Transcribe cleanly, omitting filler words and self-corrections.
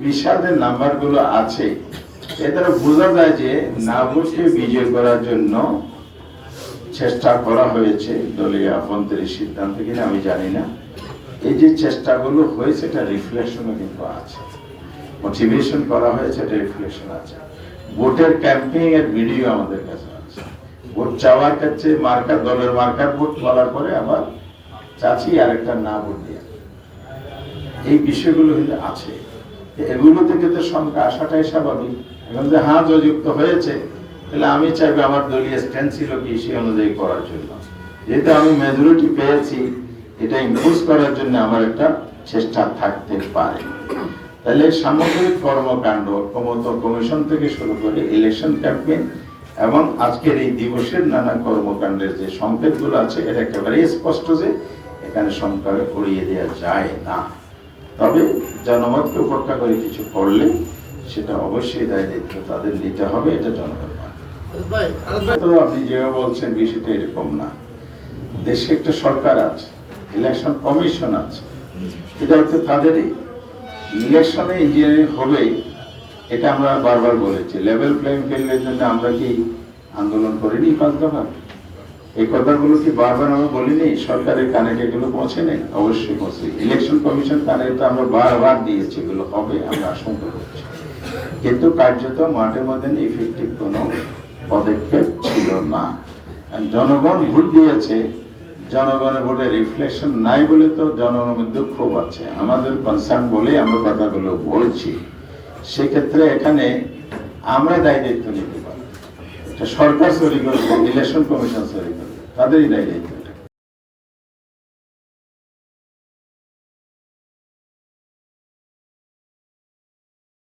বিষাদের নাম্বারগুলো আছে, এর দ্বারা বোঝা যায় যে না ভোটকে বিজয় করার জন্য চেষ্টা করা হয়েছে দলীয় আভ্যন্তরীণ সিদ্ধান্ত কিনা আমি জানি না। এই যে চেষ্টাগুলো হয়েছে এটা রিফ্লেকশনও কিন্তু আছে, মোটিভেশন করা হয়েছে, এটা রিফ্লেকশন আছে। ভোটের ক্যাম্পেইন এর ভিডিও আমাদের কাছে আছে। ভোট চাওয়ার কাছে মার্কার, দলের মার্কার ভোট বলার পরে আবার চাচি আরেকটা না ভোট দিয়ে, এই বিষয়গুলো কিন্তু আছে। এগুলো থেকে তো সংখ্যা আসাটাই স্বাভাবিক। এখন যে হ্যাঁ যুক্ত হয়েছে, তাহলে আমি চাইবো আমার দলীয় স্ট্যান্ড ছিল কি সেই অনুযায়ী করার জন্য। যেহেতু আমি মেজরিটি পেয়েছি, এটা ইম্পোজ করার জন্য আমার একটা চেষ্টা থাকতে পারে। তাহলে সামগ্রিক কর্মকাণ্ড ক্ষমতা কমিশন থেকে শুরু করে ইলেকশন ক্যাম্পেইন এবং আজকের এই দিবসের নানা কর্মকাণ্ডের যে সংকেতগুলো আছে, এটা একেবারে স্পষ্ট যে এখানে সংখ্যা উড়িয়ে দেওয়া যায় না। তবে জনমতকে উপেক্ষা করে কিছু করলে সেটা অবশ্যই দায়িত্ব তাদের নিতে হবে, এটা জনগণ। তো আপনি যেভাবে বলছেন বিষয়টা এরকম না। দেশে একটা সরকার আছে, ইলেকশন কমিশন আছে, এটা হচ্ছে তাদেরই। ইলেকশনে ইঞ্জিনিয়ারিং হবে, এটা আমরা বারবার বলেছি। লেভেল প্লেইং ফিল্ডের জন্য আমরা কি আন্দোলন করিনি 5 দফা? এই কথাগুলো কি বারবার আমরা বলিনি? সরকারের কানে এগুলো পৌঁছে নেই? অবশ্যই পৌঁছে। ইলেকশন কমিশন কানে তো আমরা বারবার দিয়েছি, এগুলো হবে আমরা আশঙ্কা করছি, কিন্তু কার্যত মাঠের মধ্যে ইফেক্টিভ কোনো পদক্ষেপ ছিল না। জনগণ ভোট দিয়েছে, জনগণের ভোটে রিফ্লেকশন নাই বলে তো জনগণের মধ্যে ক্ষোভ আছে। আমাদের কনসার্ন বলেই আমরা কথাগুলো বলছি। সেক্ষেত্রে এখানে আমরা দায়িত্ব নিতে পারি। সরকার চুরি করবে, ইলেকশন কমিশন চুরি করবে, তাদেরই দায়িত্ব।